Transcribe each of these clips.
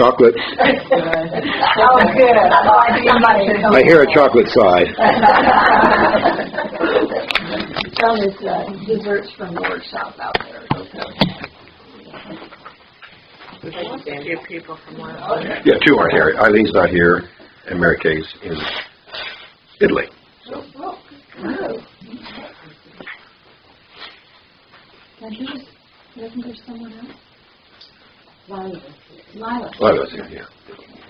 chocolate. Oh, good. I hear a chocolate sigh. Some is desserts from the workshop out there. Few people from one. Yeah, two aren't here. Eileen's not here, and Mary Kay's in Italy. So. Oh. Wasn't there someone else? Lila's here, yeah.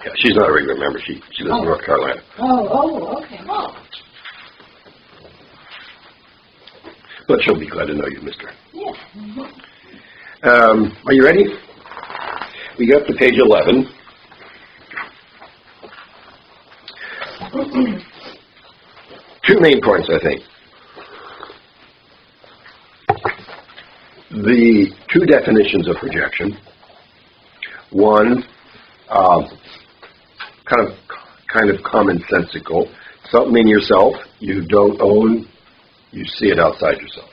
Yeah, she's not a regular member. She lives in North Carolina. Okay. But she'll be glad to know you, mister. Yeah. Are you ready? We got to page 11. Two main points, I think. The two definitions of projection. One, kind of commonsensical. Something in yourself you don't own, you see it outside yourself.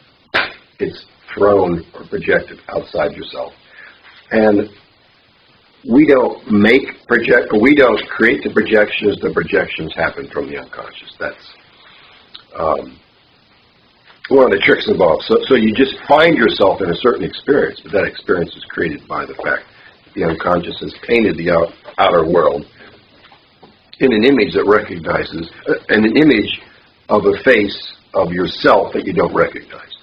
It's thrown or projected outside yourself. And we don't we don't create the projections happen from the unconscious. That's one of the tricks involved. So you just find yourself in a certain experience, but that experience is created by the fact that the unconscious has painted the outer world in an image that recognizes, an image of a face of yourself that you don't recognize.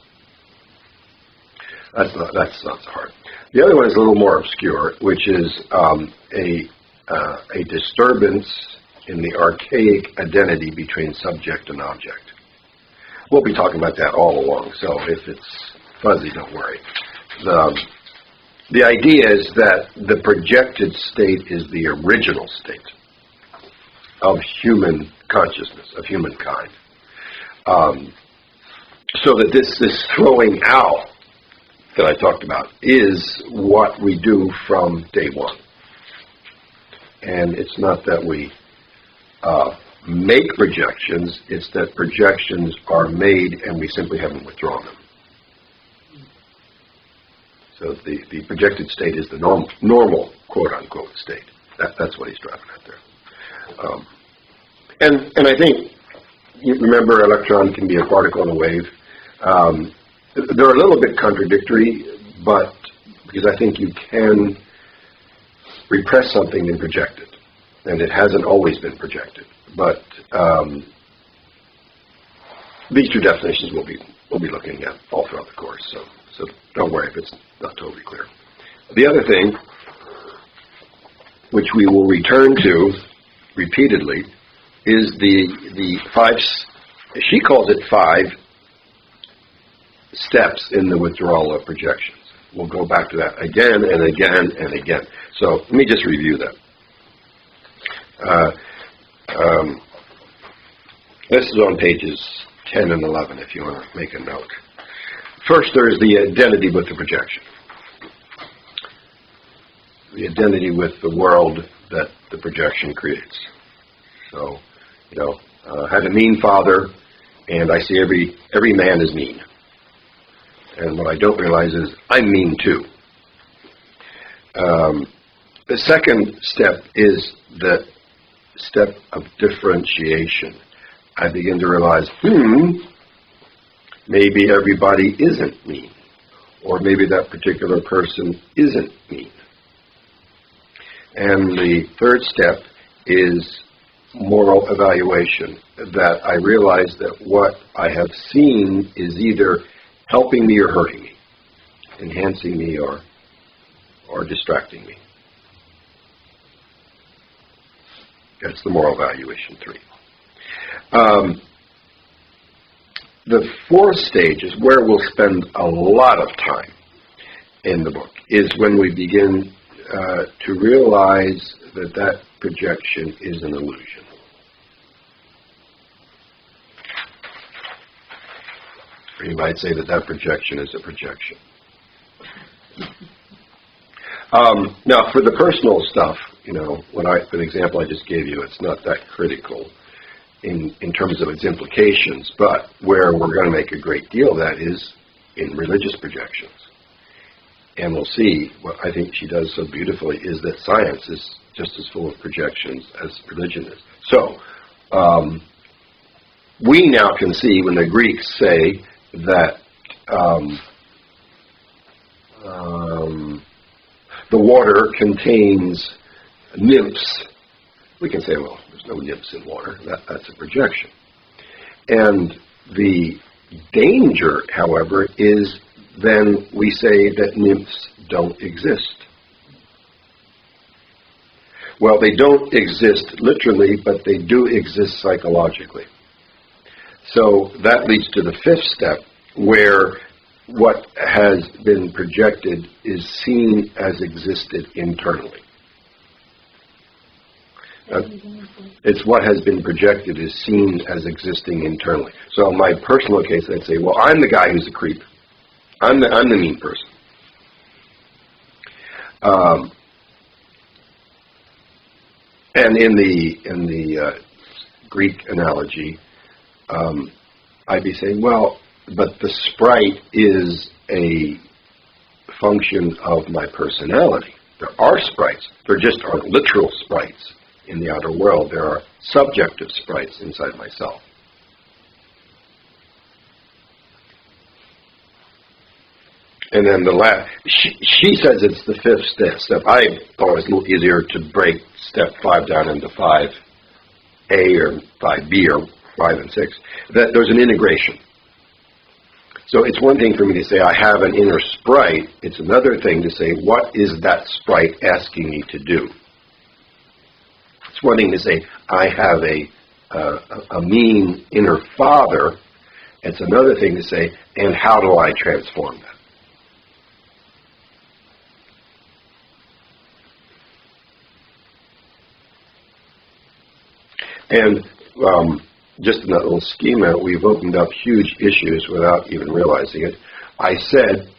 That's not so hard. The other one is a little more obscure, which is a disturbance in the archaic identity between subject and object. We'll be talking about that all along, so if it's fuzzy, don't worry. The idea is that the projected state is the original state of human consciousness, of humankind. So that this throwing out that I talked about is what we do from day one. And it's not that we make projections, it's that projections are made and we simply haven't withdrawn them. So the projected state is the normal quote-unquote state. That's what he's driving at there. And I think, you remember, electron can be a particle and a wave. They're a little bit contradictory, but because I think you can repress something and project it, and it hasn't always been projected. But these two definitions we'll be looking at all throughout the course, so don't worry if it's not totally clear. The other thing, which we will return to repeatedly, is the five. She calls it 5 steps in the withdrawal of projections. We'll go back to that again and again and again. So let me just review that. This is on pages 10 and 11 if you want to make a note. First, there's the identity with the projection. The identity with the world that the projection creates. So, I have a mean father, and I see every man is mean. And what I don't realize is I'm mean too. The second step is the step of differentiation. I begin to realize, maybe everybody isn't mean. Or maybe that particular person isn't mean. And the third step is moral evaluation, that I realize that what I have seen is either helping me or hurting me, enhancing me or distracting me. That's the moral evaluation 3. The fourth stage is where we'll spend a lot of time in the book, is when we begin to realize that projection is an illusion. Or you might say that projection is a projection. Now, for the personal stuff, for the example I just gave you, it's not that critical in terms of its implications, but where we're going to make a great deal of that is in religious projections. And we'll see, what I think she does so beautifully is that science just as full of projections as religion is. So, we now can see when the Greeks say that the water contains nymphs, we can say, well, there's no nymphs in water. That's a projection. And the danger, however, is then we say that nymphs don't exist. Well, they don't exist literally, but they do exist psychologically. So that leads to the fifth step, where what has been projected is seen as existed internally. It's what has been projected is seen as existing internally. So in my personal case, I'd say, well, I'm the guy who's a creep. I'm the mean person. And in the Greek analogy, I'd be saying, well, but the sprite is a function of my personality. There are sprites. There just aren't literal sprites in the outer world. There are subjective sprites inside myself. And then the last, she says it's the fifth step. I thought it was a little easier to break step 5 down into 5A or 5B or 5 and 6. That there's an integration. So it's one thing for me to say I have an inner sprite. It's another thing to say, what is that sprite asking me to do? It's one thing to say I have a mean inner father. It's another thing to say, and how do I transform that? And just in that little schema, we've opened up huge issues without even realizing it. I said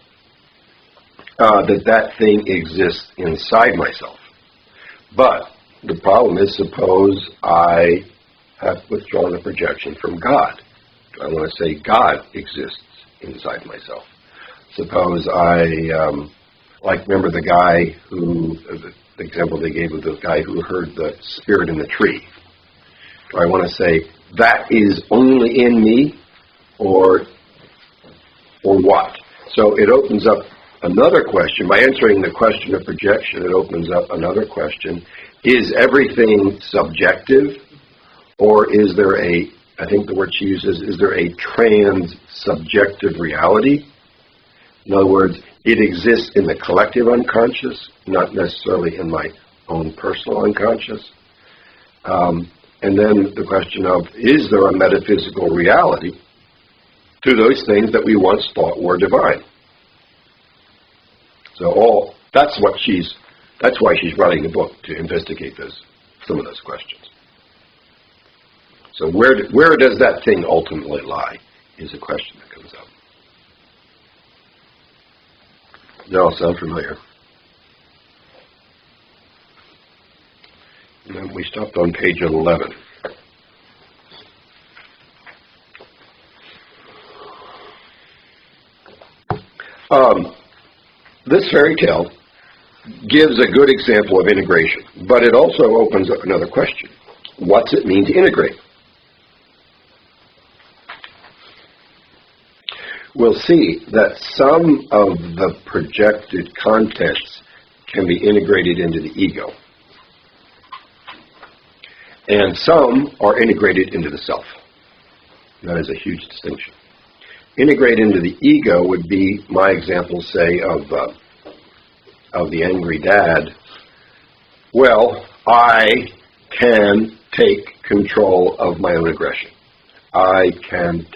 that thing exists inside myself. But the problem is, suppose I have withdrawn a projection from God. I want to say God exists inside myself. Suppose remember the guy the example they gave of the guy who heard the spirit in the tree. I want to say, that is only in me, or what? So it opens up another question. By answering the question of projection, it opens up another question. Is everything subjective, or is there I think the word she uses, is there a trans-subjective reality? In other words, it exists in the collective unconscious, not necessarily in my own personal unconscious. And then the question of, is there a metaphysical reality to those things that we once thought were divine? So that's why she's writing the book, to investigate some of those questions. So where does that thing ultimately lie is a question that comes up. Does that all sound familiar? And then we stopped on page 11. This fairy tale gives a good example of integration, but it also opens up another question. What's it mean to integrate? We'll see that some of the projected contexts can be integrated into the ego, and some are integrated into the self. That is a huge distinction. Integrate into the ego would be my example, say, of the angry dad. Well, I can take control of my own aggression. I can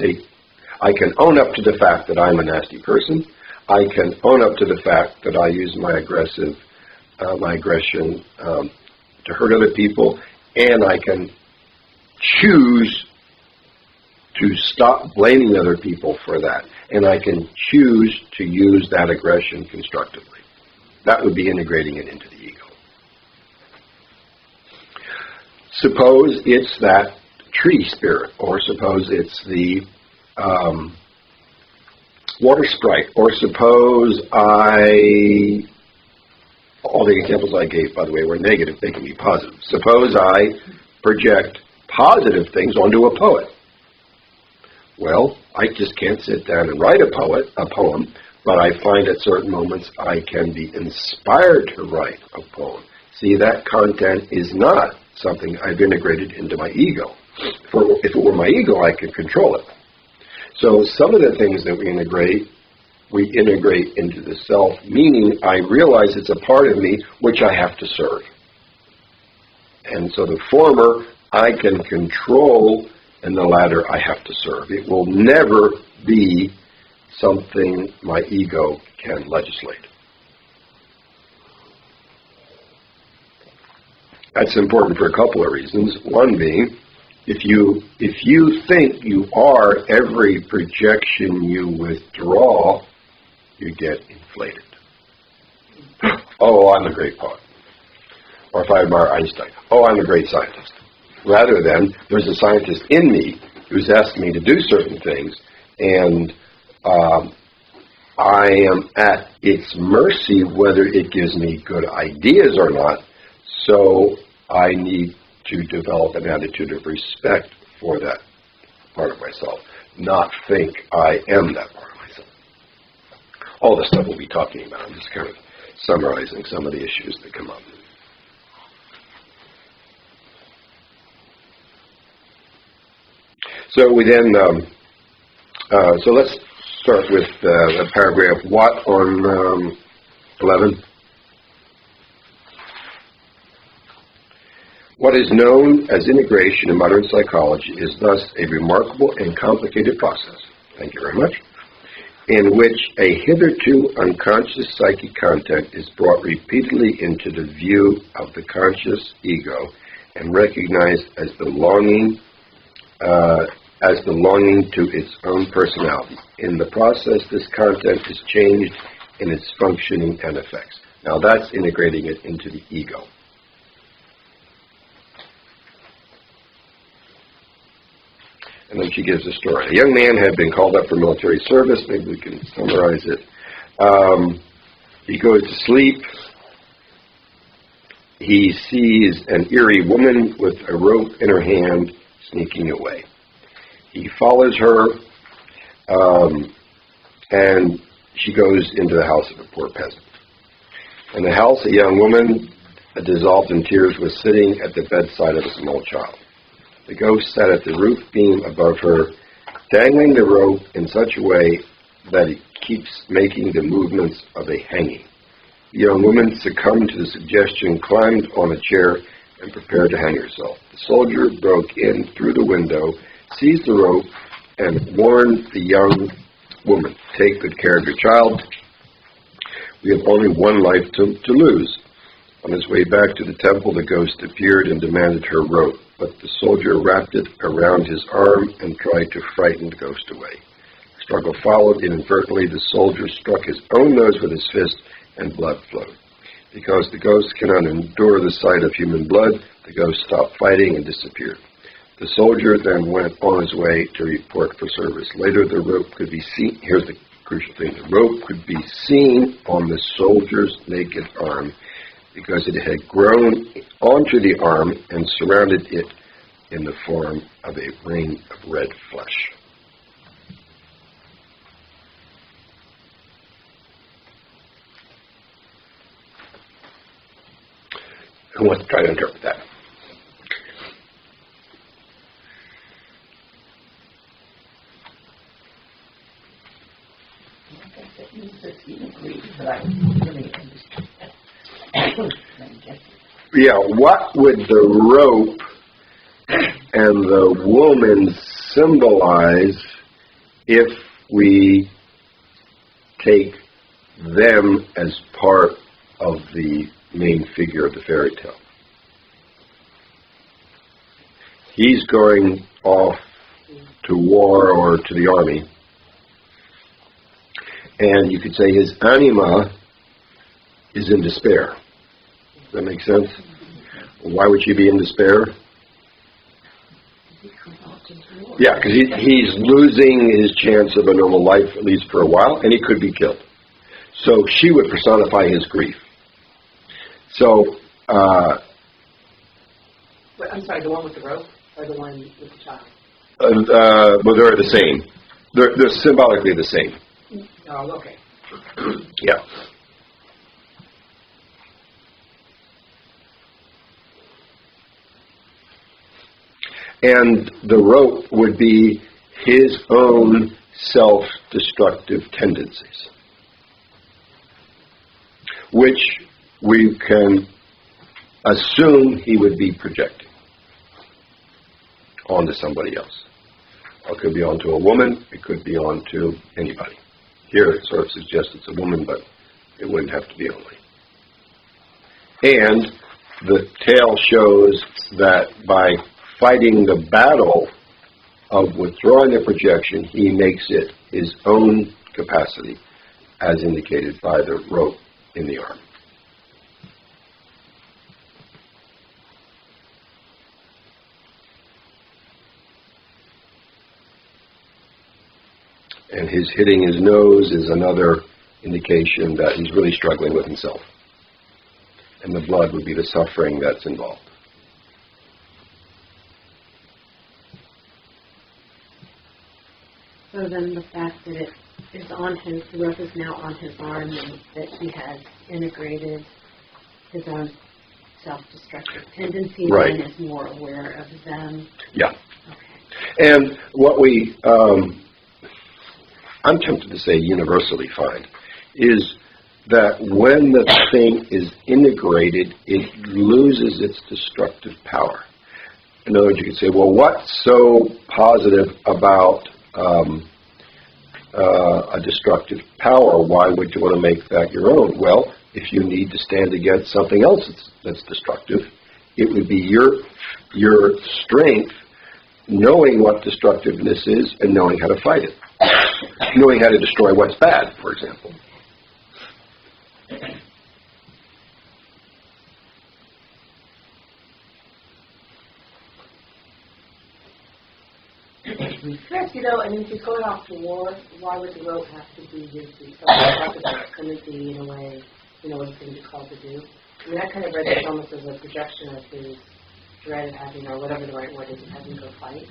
own up to the fact that I'm a nasty person. I can own up to the fact that I use my aggression to hurt other people, and I can choose to stop blaming other people for that, and I can choose to use that aggression constructively. That would be integrating it into the ego. Suppose it's that tree spirit, or suppose it's the water sprite, or suppose I all the examples I gave, by the way, were negative. They can be positive. Suppose I project positive things onto a poet. Well, I just can't sit down and write a poem, but I find at certain moments I can be inspired to write a poem. See, that content is not something I've integrated into my ego. If it were my ego, I could control it. So some of the things that we integrate into the self, meaning I realize it's a part of me which I have to serve. And so the former I can control, and the latter I have to serve. It will never be something my ego can legislate. That's important for a couple of reasons. One being, if you think you are every projection you withdraw, you get inflated. Oh, I'm a great poet. Or if I admire Einstein, oh, I'm a great scientist. Rather than, there's a scientist in me who's asking me to do certain things, and I am at its mercy whether it gives me good ideas or not, so I need to develop an attitude of respect for that part of myself, not think I am that part of myself. All the stuff we'll be talking about. I'm just kind of summarizing some of the issues that come up. So we then, so let's start with a paragraph, what, on 11? What is known as integration in modern psychology is thus a remarkable and complicated process, thank you very much, in which a hitherto unconscious psychic content is brought repeatedly into the view of the conscious ego and recognized as the longing to its own personality. In the process, this content is changed in its functioning and effects. Now that's integrating it into the ego. And then she gives a story. A young man had been called up for military service. Maybe we can summarize it. He goes to sleep. He sees an eerie woman with a rope in her hand sneaking away. He follows her, and she goes into the house of a poor peasant. In the house, a young woman, dissolved in tears, was sitting at the bedside of a small child. The ghost sat at the roof beam above her, dangling the rope in such a way that it keeps making the movements of a hanging. The young woman succumbed to the suggestion, climbed on a chair, and prepared to hang herself. The soldier broke in through the window, seized the rope, and warned the young woman, "Take good care of your child. We have only one life to lose." On his way back to the temple, the ghost appeared and demanded her rope, but the soldier wrapped it around his arm and tried to frighten the ghost away. A struggle followed. Inadvertently, the soldier struck his own nose with his fist, and blood flowed. Because the ghost cannot endure the sight of human blood, the ghost stopped fighting and disappeared. The soldier then went on his way to report for service. Later, the rope could be seen. Here's the crucial thing. The rope could be seen on the soldier's naked arm because it had grown onto the arm and surrounded it in the form of a ring of red flesh. Who wants to try to interpret that? Yeah, what would the rope and the woman symbolize if we take them as part of the main figure of the fairy tale? He's going off to war or to the army, and you could say his anima is in despair. Does that make sense? Why would she be in despair? Yeah, because he's losing his chance of a normal life, at least for a while, and he could be killed. So she would personify his grief. So, Wait, I'm sorry, the one with the rope or the one with the child? well, they're the same. They're symbolically the same. Oh, okay. Yeah. And the rope would be his own self-destructive tendencies, which we can assume he would be projecting onto somebody else. It could be onto a woman, it could be onto anybody. Here it sort of suggests it's a woman, but it wouldn't have to be only. And the tale shows that by fighting the battle of withdrawing the projection, he makes it his own capacity, as indicated by the rope in the arm. And his hitting his nose is another indication that he's really struggling with himself. And the blood would be the suffering that's involved. So then the fact that it is on his, the rope is now on his arm, and that he has integrated his own self-destructive tendencies, Right. and is more aware of them. Yeah. Okay. And what we, I'm tempted to say universally find, is that when the thing is integrated, it loses its destructive power. In other words, you could say, well, what's so positive about a destructive power? Why would you want to make that your own? Well, if you need to stand against something else that's destructive, it would be your strength knowing what destructiveness is and knowing how to fight it. Knowing how to destroy what's bad, for example. Chris, I mean, if he's going off to war, why would the rope have to be used to talk about clemency in a way, what he's going to be called to do? I mean, I kind of read this almost as a projection of his dread of having, or whatever the right word is, of having to go fight.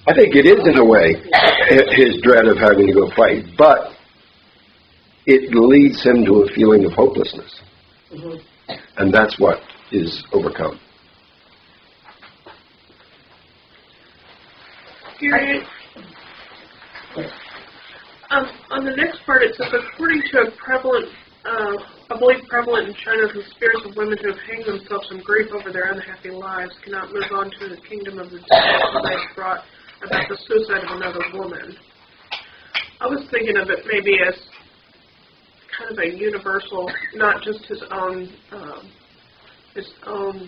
I think it is, in a way, his dread of having to go fight, but it leads him to a feeling of hopelessness. Mm-hmm. And that's what is overcome. Period. On the next part, it says, according to a belief prevalent in China, the spirits of women who have hanged themselves in grief over their unhappy lives cannot move on to the kingdom of the dead until they have brought about the suicide of another woman. I was thinking of it maybe as kind of a universal, not just his own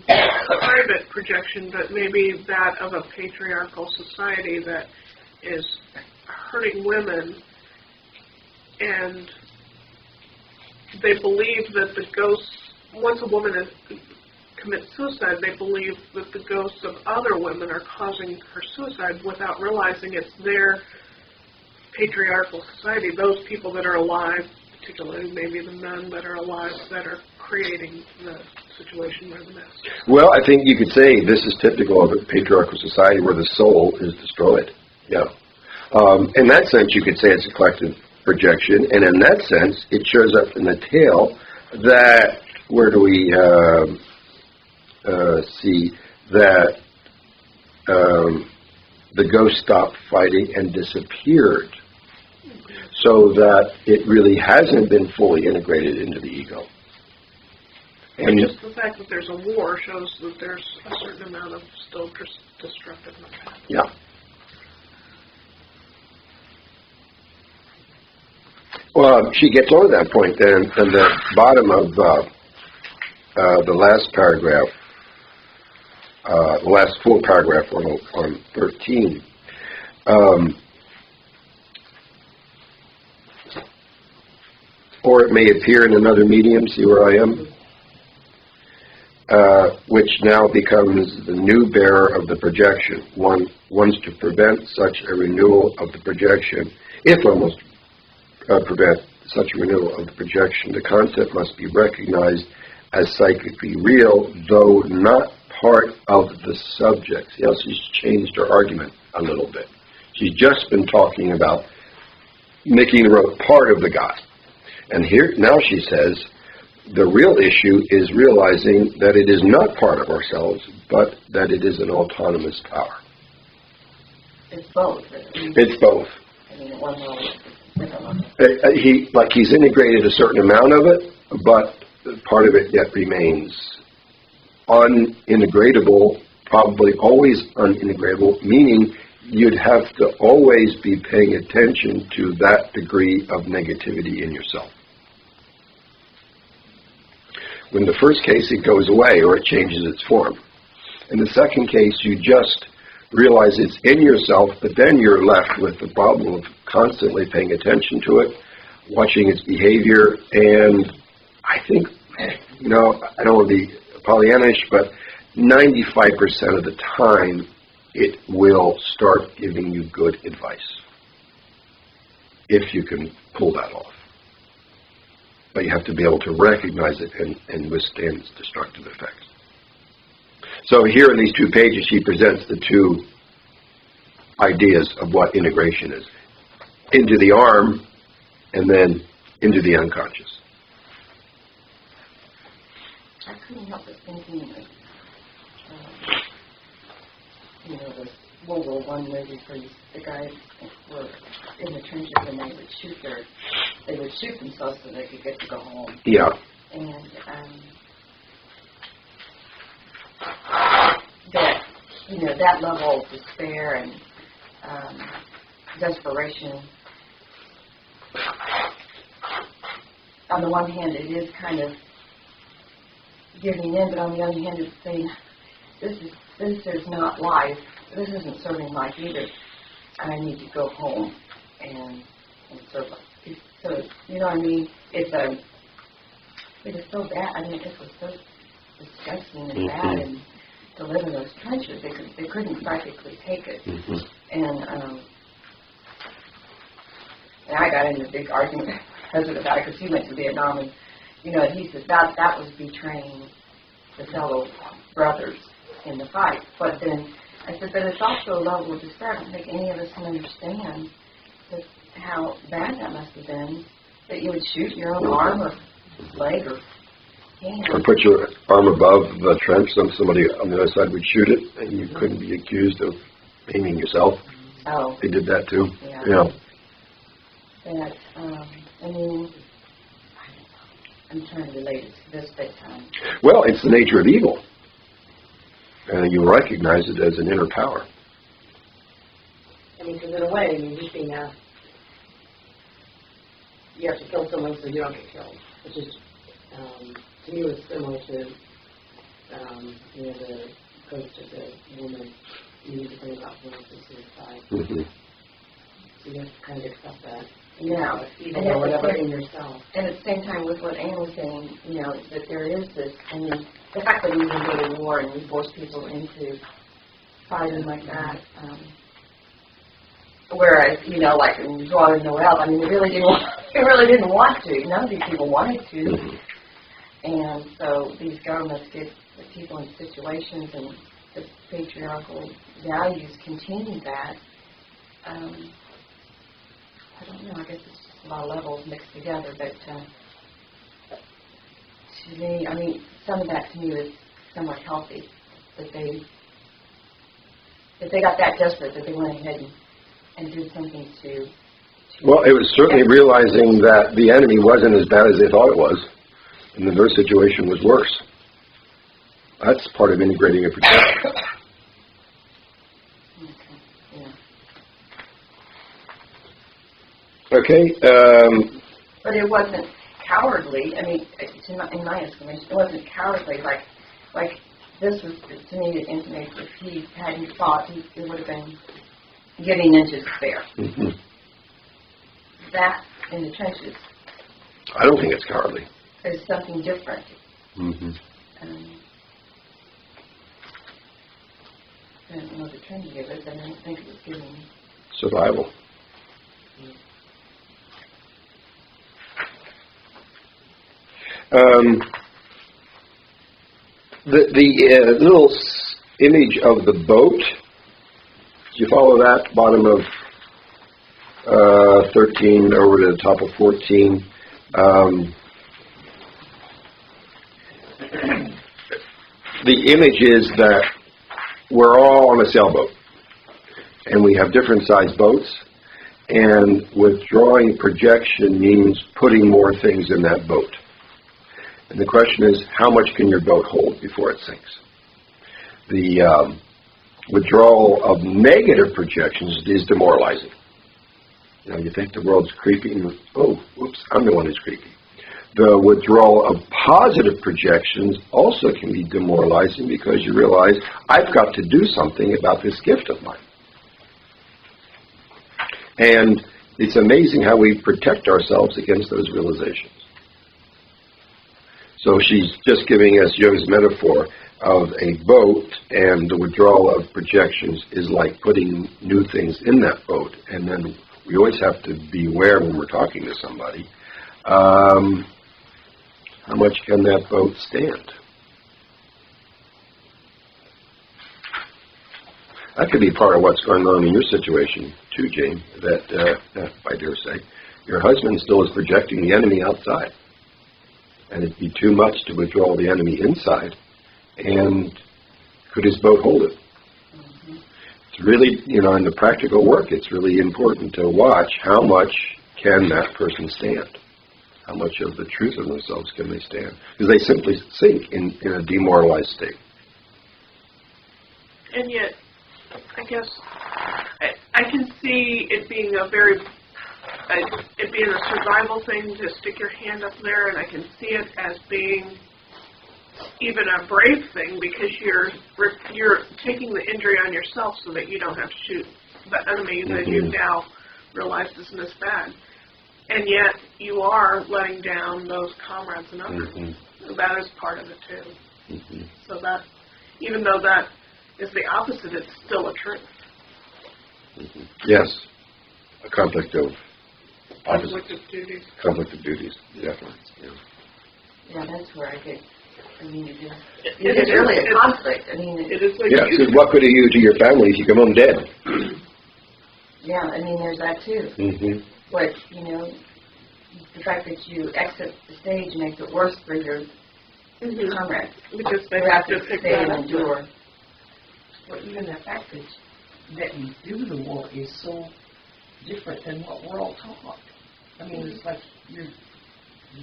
private projection, but maybe that of a patriarchal society that is hurting women, and they believe that the ghosts, once a woman commits suicide, they believe that the ghosts of other women are causing her suicide without realizing it's their patriarchal society, those people that are alive, particularly maybe the men that are alive, that are creating the situation where the mess. Well, I think you could say this is typical of a patriarchal society where the soul is destroyed. Yeah. In that sense, you could say it's a collective projection, and in that sense, it shows up in the tale that, where do we see that the ghost stopped fighting and disappeared, so that it really hasn't been fully integrated into the ego. And just the fact that there's a war shows that there's a certain amount of still destructiveness. Yeah. Well, she gets on that point then, in the bottom of the last paragraph, the last full paragraph on 13. Or it may appear in another medium, see where I am? Which now becomes the new bearer of the projection. One wants to prevent such a renewal of the projection. If one wants to prevent such a renewal of the projection, the concept must be recognized as psychically real, though not part of the subject. See how she's changed her argument a little bit. She's just been talking about making the rope part of the God. And here, now she says, the real issue is realizing that it is not part of ourselves, but that it is an autonomous power. It's both. It's both. I mean, at one level, it's different. He's integrated a certain amount of it, but part of it yet remains unintegratable, probably always unintegratable, meaning you'd have to always be paying attention to that degree of negativity in yourself. In the first case, it goes away or it changes its form. In the second case, you just realize it's in yourself, but then you're left with the problem of constantly paying attention to it, watching its behavior, and I think, I don't want to be Pollyannish, but 95% of the time, it will start giving you good advice, if you can pull that off. But you have to be able to recognize it and withstand its destructive effects. So here in these 2 pages, she presents the 2 ideas of what integration is. Into the arm, and then into the unconscious. I couldn't help but thinking of, the World War I movies where the guys were in the trenches and they would shoot themselves so they could get to go home. Yeah. And that level of despair and desperation. On the one hand, it is kind of giving in, but on the other hand, it's saying, this is not life. This isn't serving life either. I need to go home and serve life. So, you know what I mean? It is so bad. I mean, it was so disgusting and bad, and to live in those trenches, they couldn't practically take it. Mm-hmm. And I got into a big argument with my husband about it because he went to Vietnam, and he said that was betraying the fellow brothers in the fight. But then I said, but it's also a level of despair. I don't think any of us can understand how bad that must have been, that you would shoot your own arm or leg or hand. Or put your arm above the trench, somebody on the other side would shoot it, and you couldn't be accused of aiming yourself. Oh. They did that too. Yeah. That, I mean, I'm trying to relate it to this big time. Well, it's the nature of evil. And you recognize it as an inner power. I mean, because in a way, you're being asked, you have to kill someone so you don't get killed, which is, to me, was similar to, the ghost of the woman, you need to think about going to suicide. Mm-hmm. So you have to kind of accept that. Yeah. Even though whatever in yourself. And at the same time, with what Anne was saying, that there is this, I mean, the fact that we even go to war and we force people into fighting like that, whereas, like in Joie Noel, I mean, they really didn't want to. None of these people wanted to. Mm-hmm. And so these governments get the people in situations, and the patriarchal values continue that. I don't know, I guess it's just a lot of levels mixed together, but to me, I mean, some of that to me is somewhat healthy, that they got that desperate that they went ahead and did something to Well, it was certainly realizing that the enemy wasn't as bad as they thought it was, and that their situation was worse. That's part of integrating a protection. Okay. But it wasn't cowardly. I mean, in my estimation, it wasn't cowardly. Like this was, to me, it intimates if he hadn't fought, it would have been giving into despair. Mm-hmm. That in the trenches. I don't think it's cowardly. Is something different. Mm-hmm. I don't know the training gave us. I don't think it was giving Survival. The little image of the boat, do you follow that? Bottom of 13 over to the top of 14. The image is that we're all on a sailboat, and we have different sized boats, and withdrawing projection means putting more things in that boat. And the question is, how much can your boat hold before it sinks? The withdrawal of negative projections is demoralizing. You know, you think the world's creepy, and oh, whoops, I'm the one who's creepy. The withdrawal of positive projections also can be demoralizing because you realize, I've got to do something about this gift of mine. And it's amazing how we protect ourselves against those realizations. So she's just giving us Jung's metaphor of a boat, and the withdrawal of projections is like putting new things in that boat. And then we always have to beware when we're talking to somebody. How much can that boat stand? That could be part of what's going on in your situation, too, Jane, that, I dare say, your husband still is projecting the enemy outside. And it'd be too much to withdraw the enemy inside. And could his boat hold it? Mm-hmm. It's really, you know, in the practical work, it's really important to watch how much can that person stand. How much of the truth of themselves can they stand? Because they simply sink in a demoralized state. And yet, I guess, I can see it being a survival thing to stick your hand up there, and I can see it as being even a brave thing because you're taking the injury on yourself so that you don't have to shoot the enemy that you now realize isn't as bad. And yet, you are letting down those comrades and others. Mm-hmm. That is part of it, too. Mm-hmm. So that, even though that is the opposite, it's still a truth. Mm-hmm. Yes. A conflict of opposites. Conflict of duties. Conflict of duties, definitely. Yeah, that's where I get, I mean, it is really a conflict. I mean, it is like because what could you do to your family if you come home dead? Yeah, I mean, there's that, too. Mm-hmm. But, you know, the fact that you exit the stage makes it worse for your comrades. Because they have to stay and endure. Well, even the fact that you do the war is so different than what we're all taught. I mean, it's like you're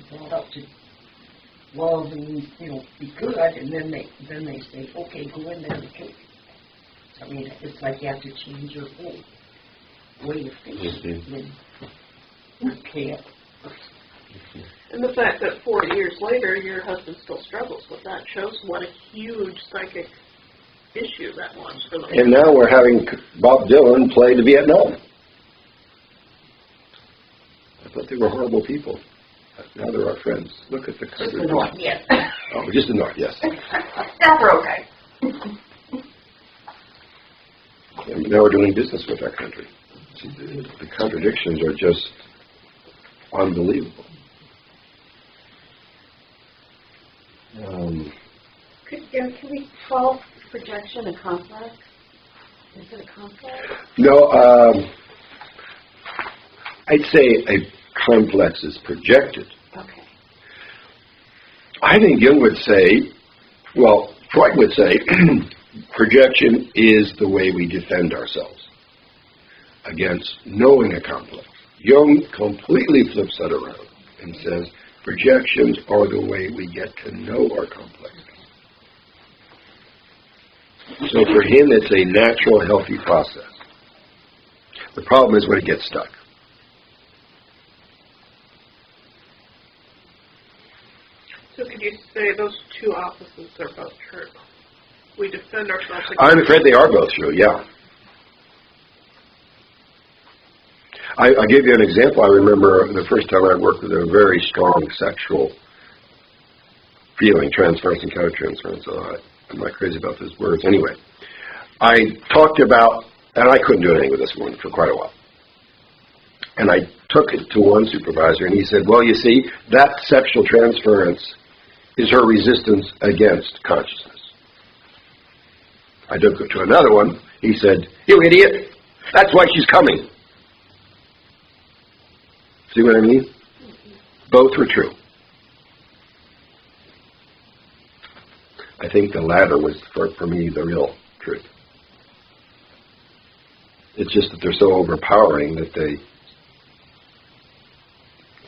brought up to love and, you know, be good, and then they say, okay, go in there and kill. I mean, it's like you have to change your whole way of thinking. Okay. And the fact that 40 years later your husband still struggles with that shows what a huge psychic issue that was for them. And now we're having Bob Dylan play the Vietnam. I thought they were horrible people. Now they're our friends. Look at the country. Just the North, yes. Oh, just the North, yes. Now we're okay. And now we're doing business with our country. The contradictions are just unbelievable. Can we call projection a complex? Is it a complex? No, I'd say a complex is projected. Okay. I think Jung would say, well, Freud would say, projection is the way we defend ourselves against knowing a complex. Jung completely flips that around and says projections are the way we get to know our complexes. So for him, it's a natural, healthy process. The problem is when it gets stuck. So could you say those two opposites are both true? We defend ourselves against... I'm afraid they are both true, yeah. I'll give you an example. I remember the first time I worked with a very strong sexual feeling, transference and countertransference. I'm not crazy about those words. Anyway, I talked about, and I couldn't do anything with this woman for quite a while. And I took it to one supervisor, and he said, well, you see, that sexual transference is her resistance against consciousness. I took it to another one. He said, "You idiot! That's why she's coming." See what I mean? Both were true. I think the latter was, for me, the real truth. It's just that they're so overpowering that it's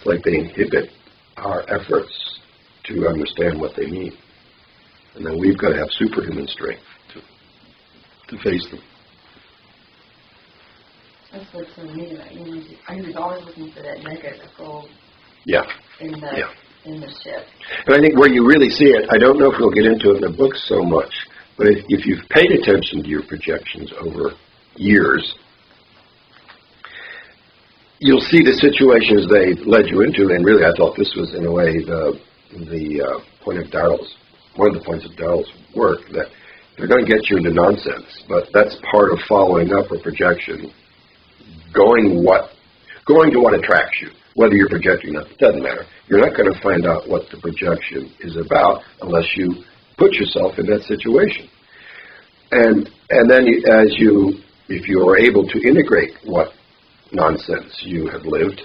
like they inhibit our efforts to understand what they mean. And then we've got to have superhuman strength to face them. That's what's so neat about it. I was always looking for that nugget of gold Yeah. in the ship. And I think where you really see it, I don't know if we'll get into it in the book so much, but if you've paid attention to your projections over years, you'll see the situations they led you into, and really I thought this was, in a way, the point of Darrell's, one of the points of Darrell's work, that they're going to get you into nonsense, but that's part of following up a projection, going to what attracts you. Whether you're projecting or not, it doesn't matter. You're not going to find out what the projection is about unless you put yourself in that situation. And then if you are able to integrate what nonsense you have lived,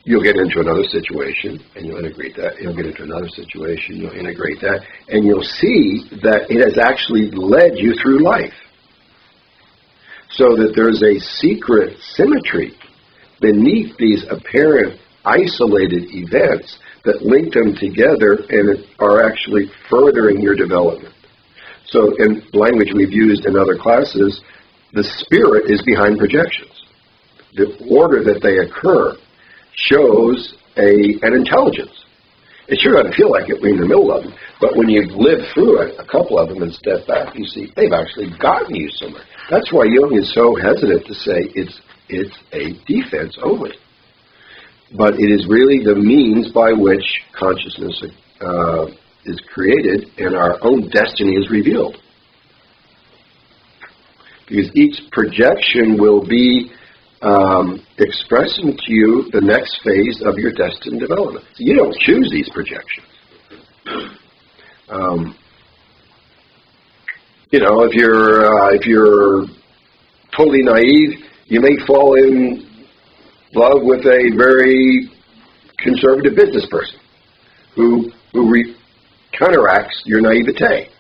you'll get into another situation and you'll integrate that. You'll get into another situation, you'll integrate that, and you'll see that it has actually led you through life. So that there's a secret symmetry beneath these apparent isolated events that link them together and are actually furthering your development. So in language we've used in other classes, the spirit is behind projections. The order that they occur shows an intelligence. It sure doesn't feel like it when you're in the middle of them, but when you've lived through it, a couple of them, and step back, you see they've actually gotten you somewhere. That's why Jung is so hesitant to say it's a defense only. But it is really the means by which consciousness is created and our own destiny is revealed. Because each projection will be expressing to you the next phase of your destined development. So you don't choose these projections. If you're totally naive, you may fall in love with a very conservative business person who counteracts your naivete.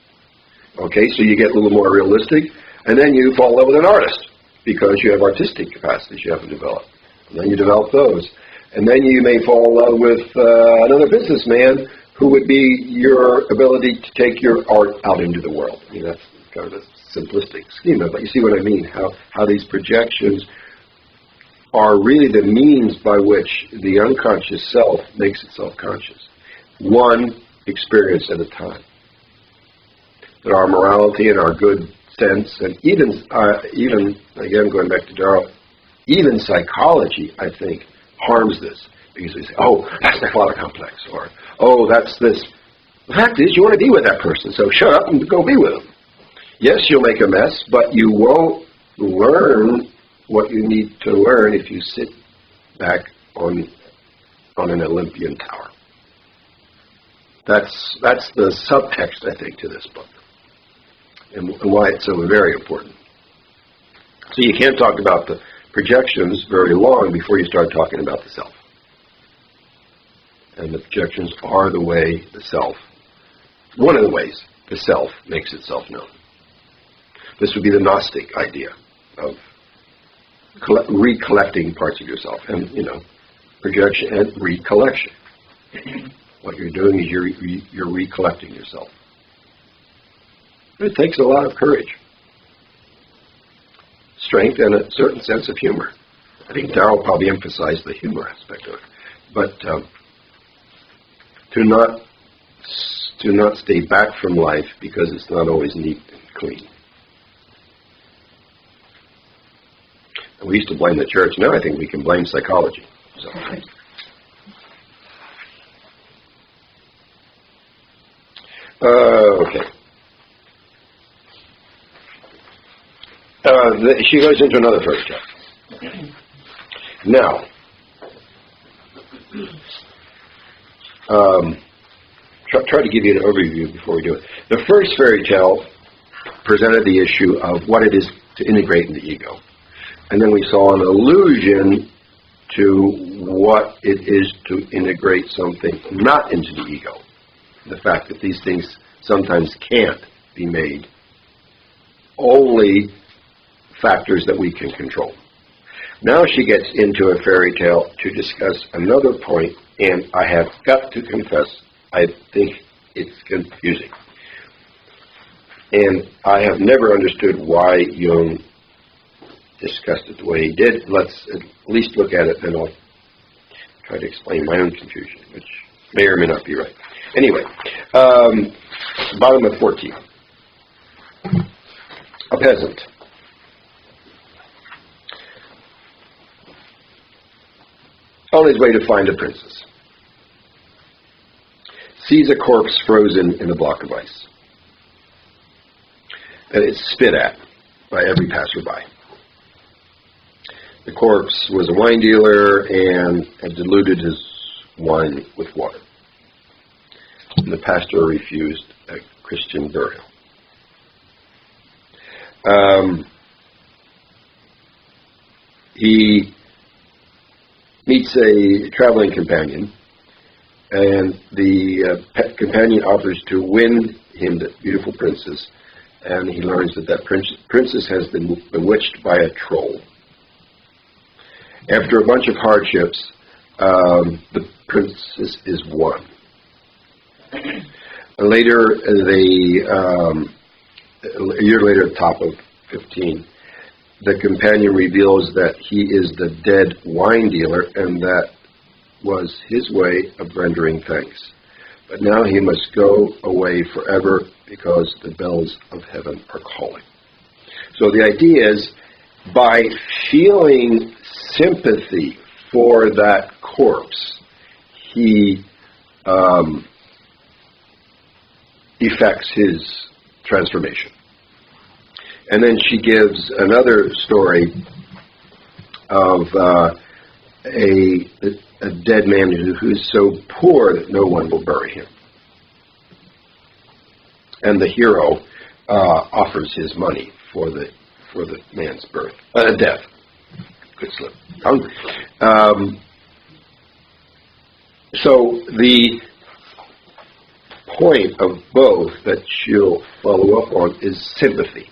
Okay, so you get a little more realistic, and then you fall in love with an artist because you have artistic capacities you haven't developed. And then you develop those. And then you may fall in love with another businessman who would be your ability to take your art out into the world. I mean, that's kind of a simplistic schema, but you see what I mean, how these projections are really the means by which the unconscious self makes itself conscious. One experience at a time. That our morality and our good sense, and even again, going back to Darrell, even psychology, I think, harms this. Because they say, oh, that's my father complex, or, oh, that's this. The fact is, you want to be with that person, so shut up and go be with them. Yes, you'll make a mess, but you won't learn what you need to learn if you sit back on an Olympian tower. That's the subtext, I think, to this book, and why it's so very important. So you can't talk about the projections very long before you start talking about the self. And the projections are the way the self, one of the ways the self makes itself known. This would be the Gnostic idea of recollecting parts of yourself, and projection and recollection. What you're doing is you're recollecting yourself. It takes a lot of courage, strength, and a certain sense of humor. I think Darrell probably emphasized the humor aspect of it, but to not stay back from life because it's not always neat and clean. And we used to blame the church. Now I think we can blame psychology. So. Okay. She goes into another fairy tale. Now, try to give you an overview before we do it. The first fairy tale presented the issue of what it is to integrate in the ego. And then we saw an allusion to what it is to integrate something not into the ego. The fact that these things sometimes can't be made only factors that we can control. Now she gets into a fairy tale to discuss another point, and I have got to confess, I think it's confusing. And I have never understood why Jung discussed it the way he did. Let's at least look at it, and I'll try to explain my own confusion, which may or may not be right. Anyway, bottom of 14. A peasant. On his way to find a princess. Sees a corpse frozen in a block of ice. And it's spit at by every passerby. The corpse was a wine dealer and had diluted his wine with water. And the pastor refused a Christian burial. He meets a traveling companion, and the companion offers to win him the beautiful princess, and he learns that that princess has been bewitched by a troll. After a bunch of hardships, the princess is won. Later, a year later, at the top of 15, the companion reveals that he is the dead wine dealer, and that was his way of rendering thanks. But now he must go away forever because the bells of heaven are calling. So the idea is, by feeling sympathy for that corpse, he effects his transformation. And then she gives another story of a dead man who's so poor that no one will bury him. And the hero offers his money for the man's death. Good slip. So the point of both that she'll follow up on is sympathy.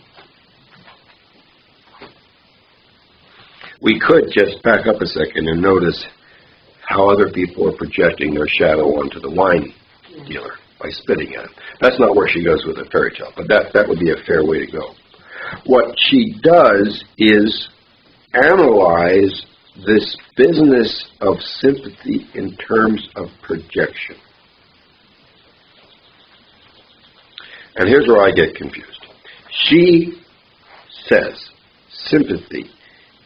We could just back up a second and notice how other people are projecting their shadow onto the wine dealer by spitting at him. That's not where she goes with a fairy tale, but that would be a fair way to go. What she does is analyze this business of sympathy in terms of projection. And here's where I get confused. She says sympathy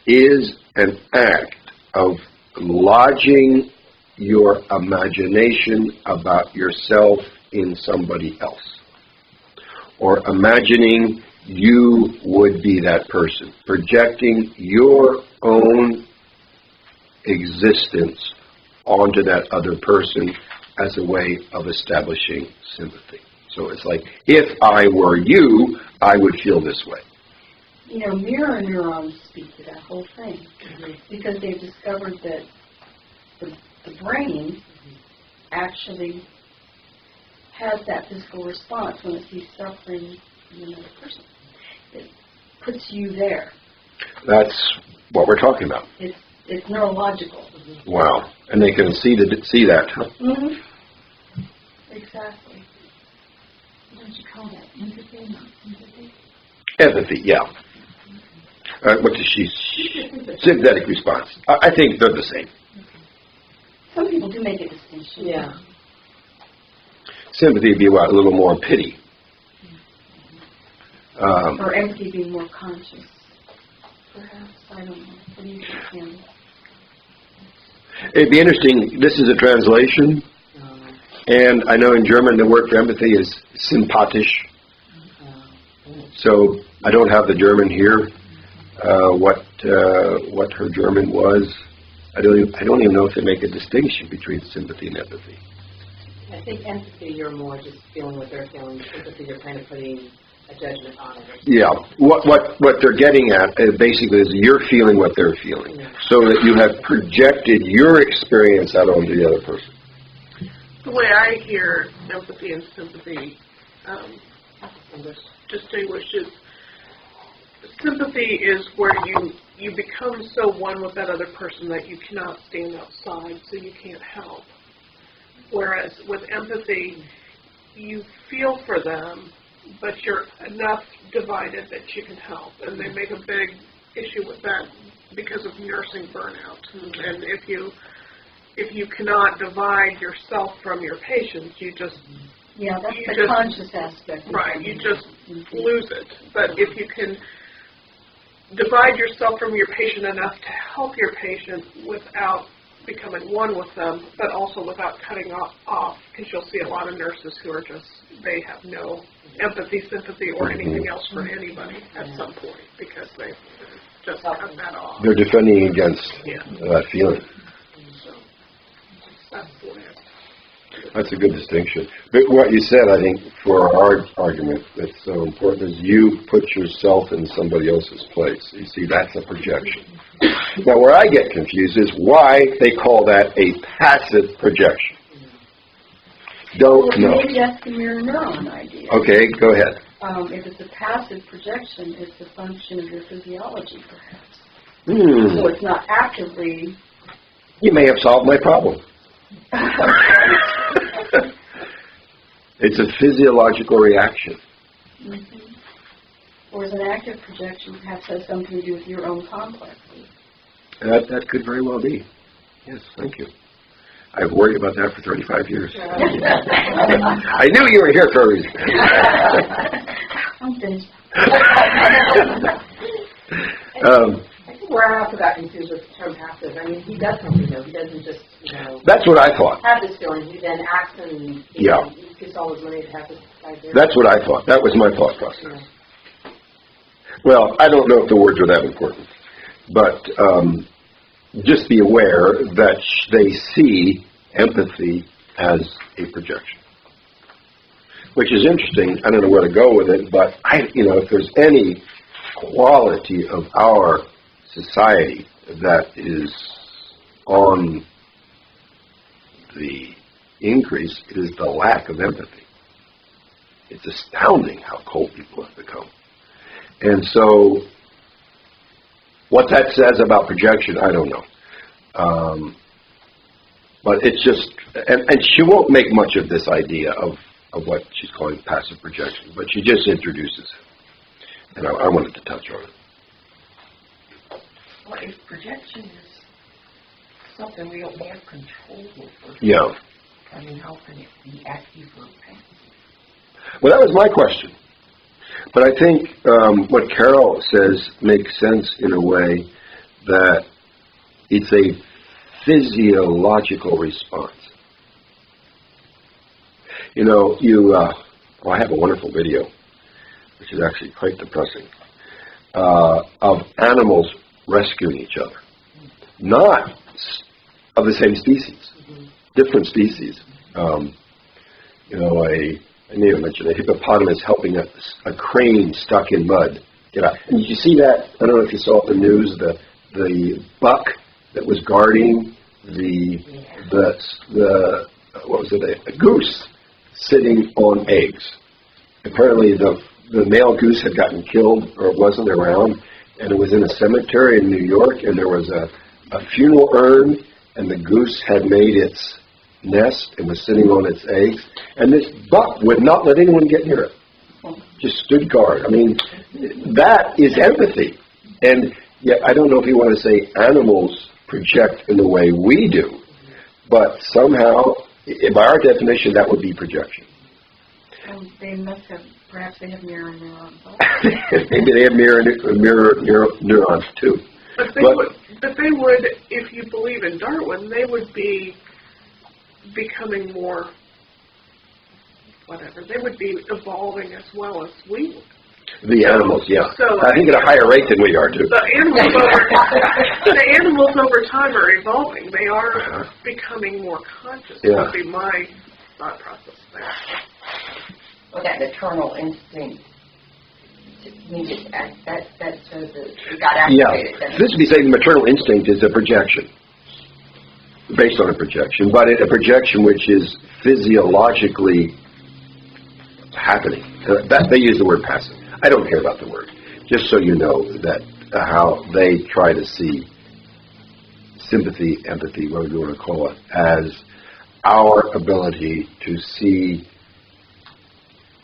is an act of lodging your imagination about yourself in somebody else, or imagining you would be that person, projecting your own existence onto that other person as a way of establishing sympathy. So it's like, if I were you, I would feel this way. You know, mirror neurons speak to that whole thing, because they've discovered that the brain actually has that physical response when it sees suffering in another person. It puts you there. That's what we're talking about. It's neurological. Wow. And they can see that. Huh? Mm-hmm. Exactly. What did you call that? Empathy, not sympathy? Empathy, yeah. What does she? Sympathetic response. I think they're the same. Some people do make a distinction. Yeah. Sympathy would be what? A little more pity. Or empathy being more conscious. Perhaps. I don't know. What do you think, Candy? It'd be interesting. This is a translation. And I know in German the word for empathy is sympathisch. So I don't have the German here. What her German was. I don't even know if they make a distinction between sympathy and empathy. I think empathy, you're more just feeling what they're feeling. Sympathy, you're kind of putting a judgment on it. Yeah. What they're getting at basically is you're feeling what they're feeling, so that you have projected your experience out onto the other person. The way I hear empathy and sympathy distinguishes, sympathy is where you become so one with that other person that you cannot stand outside, so you can't help. Whereas with empathy, you feel for them, but you're enough divided that you can help. And they make a big issue with that because of nursing burnout. And if you cannot divide yourself from your patients, you just... Yeah, that's the conscious aspect. Right, you just lose it. But if you can divide yourself from your patient enough to help your patient without becoming one with them, but also without cutting off, because you'll see a lot of nurses who are just, they have no empathy, sympathy, or anything else for anybody at some point, because they just cut that off. They're defending against that feeling. So, that's the way That's a good distinction. But what you said, I think, for our argument, that's so important, is you put yourself in somebody else's place. You see, that's a projection. Now, where I get confused is why they call that a passive projection. Don't know. Maybe that's the mirror neuron idea. Okay, go ahead. If it's a passive projection, it's a function of your physiology, perhaps. So it's not actively... You may have solved my problem. It's a physiological reaction. Whereas an active projection perhaps has something to do with your own complexes. That could very well be. Yes, thank you. I've worried about that for 35 years. I knew you were here for a reason. I'm finished. I think where I also got confused with the term passive, I mean, he does something, though. He doesn't just, That's what I thought. have this feeling. He then acts and he gives all his money to have this idea. That's what I thought. That was my thought process. Well, I don't know if the words are that important, but just be aware that they see empathy as a projection, which is interesting. I don't know where to go with it, but if there's any quality of our society that is on the increase, it is the lack of empathy. It's astounding how cold people have become. And so, what that says about projection, I don't know. But it's just, and she won't make much of this idea of what she's calling passive projection, but she just introduces it. And I wanted to touch on it. Well, if projection is something we don't have control over, Yeah. I mean, how can it be active or passive? Well, that was my question. But I think what Carol says makes sense in a way that it's a physiological response. I have a wonderful video, which is actually quite depressing, of animals rescuing each other. Not of the same species, different species. I may have mentioned a hippopotamus helping a crane stuck in mud get out. And did you see that? I don't know if you saw it in the news, the buck that was guarding a goose sitting on eggs. Apparently the male goose had gotten killed or wasn't around, and it was in a cemetery in New York, and there was a funeral urn, and the goose had made its nest and was sitting on its eggs, and this buck would not let anyone get near it. Just stood guard. I mean, that is empathy. And yet, I don't know if you want to say animals project in the way we do, but somehow, by our definition, that would be projection. They must have, perhaps they have mirror neurons. Maybe they have mirror neurons too. But they would, if you believe in Darwin, they would be becoming more, they would be evolving as well as we would. The animals, yeah. So, I think at a higher rate than we are, too. The animals over time are evolving. They are becoming more conscious. Yeah. That would be my thought process there. Well, that maternal instinct that shows that it got Yeah. activated. Then. This would be saying the maternal instinct is a projection, based on a projection, but a projection which is physiologically happening. That they use the word passive. I don't care about the word. Just so you know that how they try to see sympathy, empathy, whatever you want to call it, as our ability to see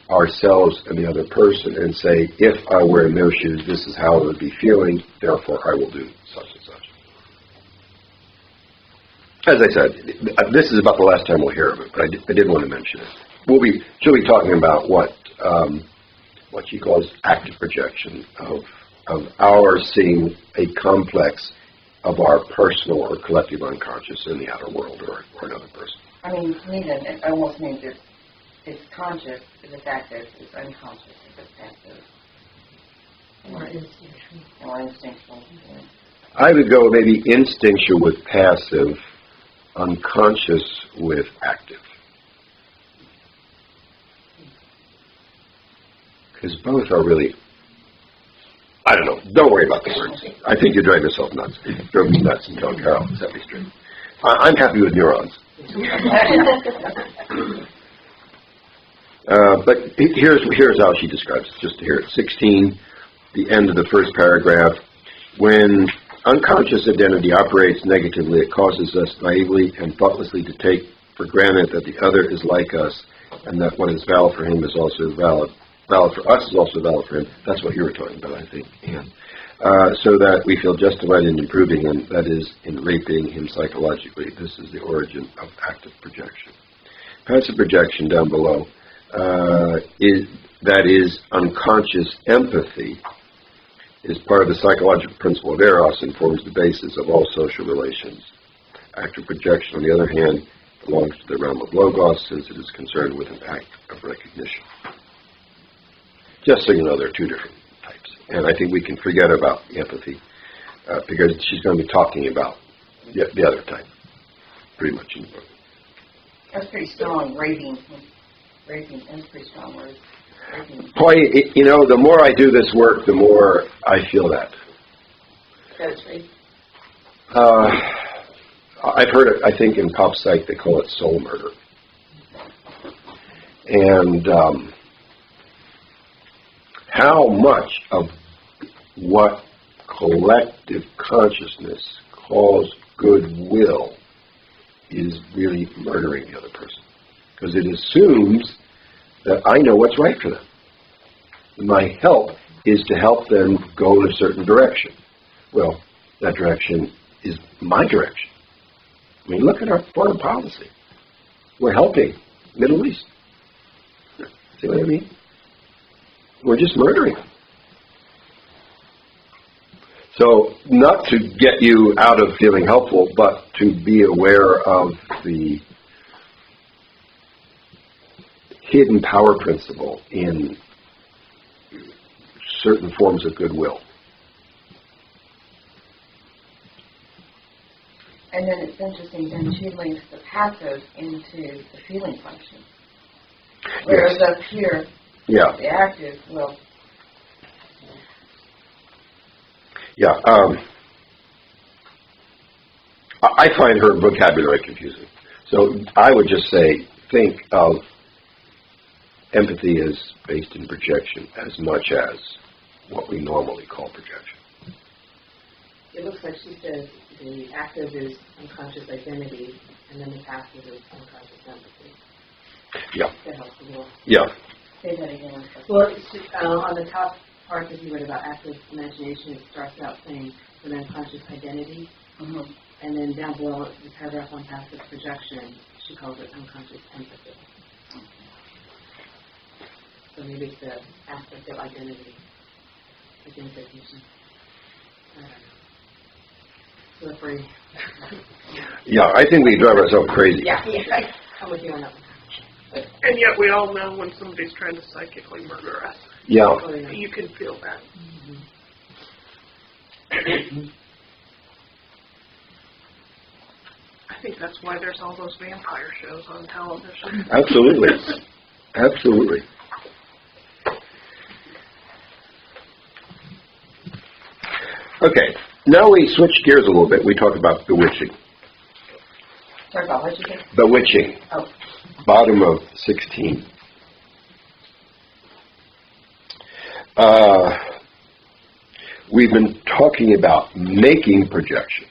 ourselves and the other person and say, if I were in their shoes, this is how I would be feeling, therefore I will do such and such. As I said, this is about the last time we'll hear of it, but I did want to mention it. She'll be talking about what she calls active projection of our seeing a complex of our personal or collective unconscious in the outer world or another person. I mean, to me, then it almost means it's conscious if it's active, it's unconscious if it's passive. Or instinctual. Or instinctual. Yeah. I would go maybe instinctual with passive, unconscious with active. Because both are really, I don't know, don't worry about the words. I think you drive yourself nuts. You drove me nuts and telling Carol, set me straight. I'm happy with neurons. But here's how she describes it, just to hear it. 16, the end of the first paragraph. When unconscious identity operates negatively, it causes us naively and thoughtlessly to take for granted that the other is like us and that what is valid for him is also valid for us is also valid for him. That's what you were talking about, I think, Anne. So that we feel justified in improving him, that is, in raping him psychologically. This is the origin of active projection. Passive projection down below is unconscious empathy, is part of the psychological principle of Eros and forms the basis of all social relations. Active projection, on the other hand, belongs to the realm of Logos since it is concerned with an act of recognition. Just so you know, there are two different types. And I think we can forget about empathy because she's going to be talking about the other type pretty much in the book. That's pretty strong, raping. Raping is a pretty strong word. Raping. Boy, the more I do this work, the more I feel that. That's right. I've heard it, I think, in pop psych, they call it soul murder. And how much of what collective consciousness calls goodwill is really murdering the other person. Because it assumes that I know what's right for them. My help is to help them go in a certain direction. Well, that direction is my direction. I mean, look at our foreign policy. We're helping Middle East. See what I mean? We're just murdering them. So, not to get you out of feeling helpful, but to be aware of the hidden power principle in certain forms of goodwill. And then it's interesting, then she links the passive into the feeling function. Whereas up here, the active will. Yeah, I find her vocabulary confusing. So I would just say, think of empathy as based in projection as much as what we normally call projection. It looks like she says the active is unconscious identity, and then the passive is unconscious empathy. Yeah. That helps a little. Yeah. Say that again. Well, on the top part that you read about active imagination, it starts out saying an unconscious identity, and then down below the paragraph on passive projection, she calls it unconscious empathy. So maybe it's the aspect of identity, identification. I don't know. Slippery. Yeah, I think we drive ourselves crazy. Yeah, I'm with you on that one. And yet we all know when somebody's trying to psychically murder us. Yeah. Oh, yeah. You can feel that. I think that's why there's all those vampire shows on television. Absolutely. Absolutely. Okay, now we switch gears a little bit. We talk about bewitching. Sorry about what you said? Bewitching. Oh. Bottom of 16. We've been talking about making projections.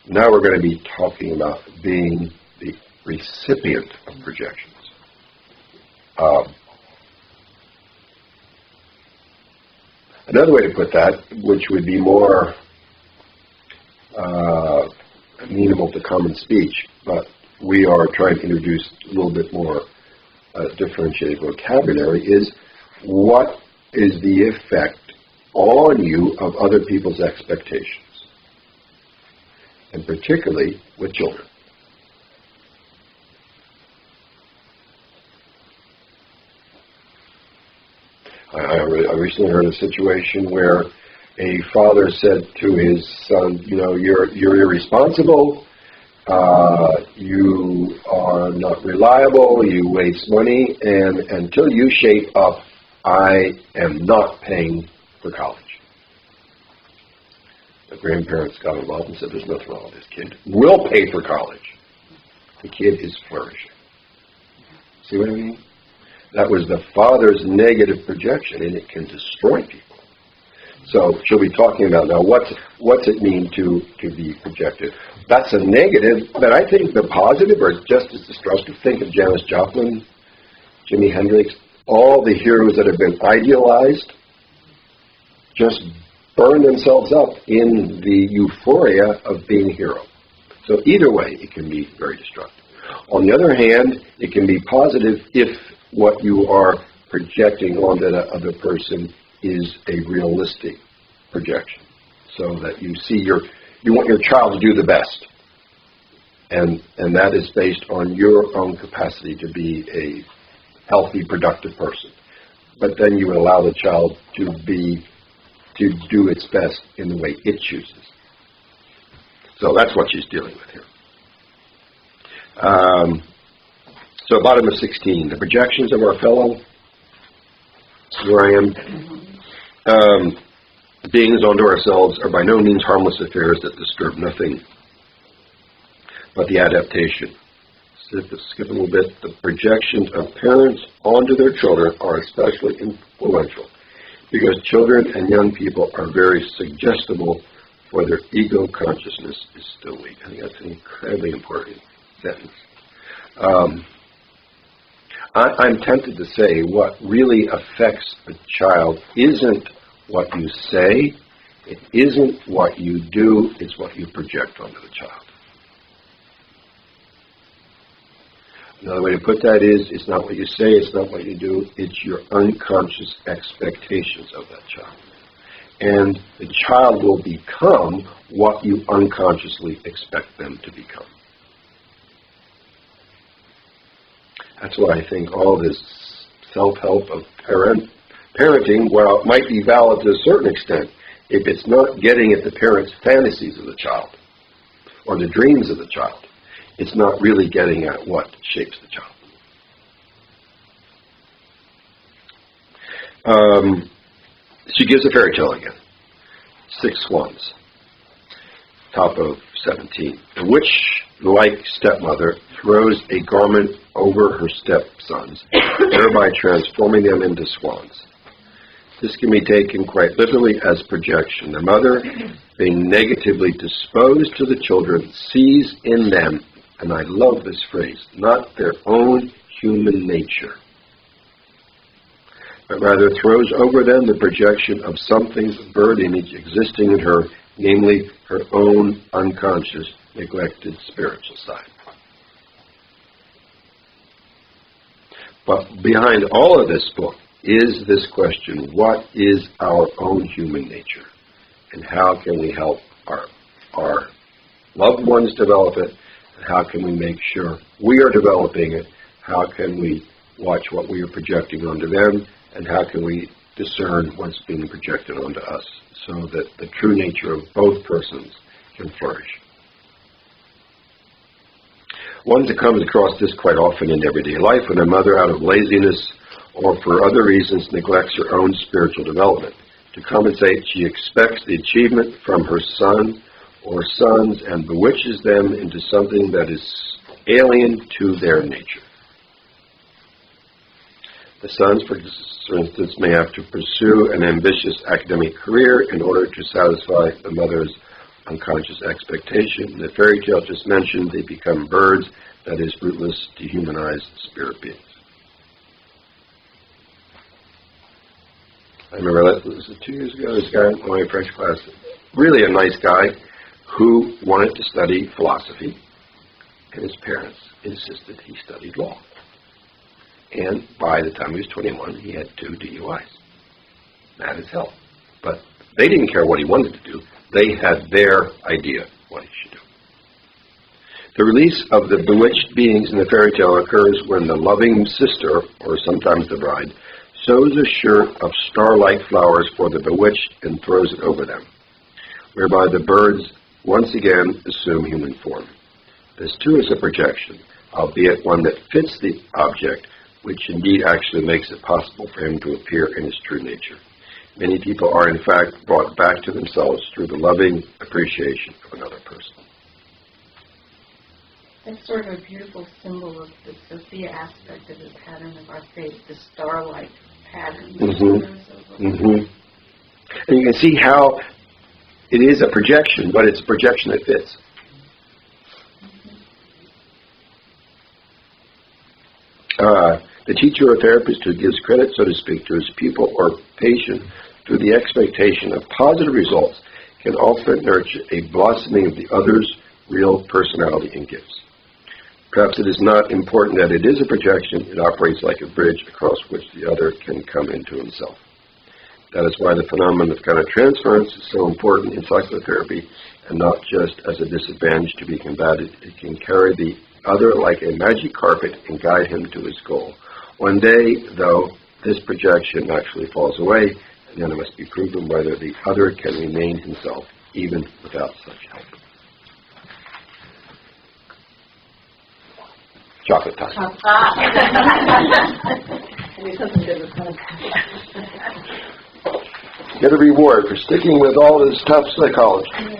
Now we're going to be talking about being the recipient of projections. Another way to put that, which would be more amenable to common speech, but we are trying to introduce a little bit more differentiated vocabulary, is what is the effect on you of other people's expectations, and particularly with children. I recently heard a situation where a father said to his son, you know, you're irresponsible, you are not reliable, you waste money, and until you shape up, I am not paying for college. The grandparents got involved and said, there's nothing wrong with this kid. We'll pay for college. The kid is flourishing. See what I mean? That was the father's negative projection, and it can destroy people. So she'll be talking about now what's it mean to be projected. That's a negative, but I think the positive are just as destructive. Think of Janis Joplin, Jimi Hendrix, all the heroes that have been idealized just burn themselves up in the euphoria of being a hero. So either way, it can be very destructive. On the other hand, it can be positive if what you are projecting onto the other person is a realistic projection. So that you see you want your child to do the best. And that is based on your own capacity to be a healthy, productive person. But then you allow the child to do its best in the way it chooses. So that's what she's dealing with here. So bottom of 16, the projections of our fellow, where I am, beings onto ourselves are by no means harmless affairs that disturb nothing but the adaptation. Skip a little bit. The projections of parents onto their children are especially influential because children and young people are very suggestible for their ego consciousness is still weak. I think that's an incredibly important sentence. I'm tempted to say what really affects a child isn't what you say, it isn't what you do, it's what you project onto the child. Another way to put that is, it's not what you say, it's not what you do, it's your unconscious expectations of that child. And the child will become what you unconsciously expect them to become. That's why I think all this self-help of parenting, while it might be valid to a certain extent, if it's not getting at the parent's fantasies of the child or the dreams of the child, it's not really getting at what shapes the child. She gives a fairy tale again. 6 swans. Top of 17. The witch-like stepmother throws a garment over her stepsons, thereby transforming them into swans. This can be taken quite literally as projection. The mother, being negatively disposed to the children, sees in them, and I love this phrase, not their own human nature, but rather throws over them the projection of something's bird image existing in her, namely her own unconscious, neglected spiritual side. But behind all of this book is this question, what is our own human nature? And how can we help our loved ones develop it? And how can we make sure we are developing it? How can we watch what we are projecting onto them? And how can we discern what's being projected onto us so that the true nature of both persons can flourish? One that comes across this quite often in everyday life when a mother, out of laziness or for other reasons, neglects her own spiritual development. To compensate, she expects the achievement from her son or sons and bewitches them into something that is alien to their nature. The sons, for instance, may have to pursue an ambitious academic career in order to satisfy the mother's unconscious expectation. In the fairy tale just mentioned, they become birds, that is, rootless, dehumanized spirit beings. I remember, was it 2 years ago, this guy in my French class, really a nice guy, who wanted to study philosophy, and his parents insisted he studied law. And by the time he was 21, he had 2 DUIs. Mad as hell. But they didn't care what he wanted to do. They had their idea what he should do. The release of the bewitched beings in the fairy tale occurs when the loving sister, or sometimes the bride, sews a shirt of star-like flowers for the bewitched and throws it over them, whereby the birds once again assume human form. This too is a projection, albeit one that fits the object, which indeed actually makes it possible for him to appear in his true nature. Many people are in fact brought back to themselves through the loving appreciation of another person. That's sort of a beautiful symbol of the Sophia aspect of the pattern of our faith, the star-like pattern. And you can see how it is a projection, but it's a projection that fits. The teacher or therapist who gives credit, so to speak, to his pupil or patient through the expectation of positive results can often nurture a blossoming of the other's real personality and gifts. Perhaps it is not important that it is a projection. It operates like a bridge across which the other can come into himself. That is why the phenomenon of countertransference is so important in psychotherapy, and not just as a disadvantage to be combated. It can carry the other like a magic carpet and guide him to his goal. One day, though, this projection naturally falls away, and then it must be proven whether the other can remain himself, even without such help. Chocolate time. Get a reward for sticking with all this tough psychology.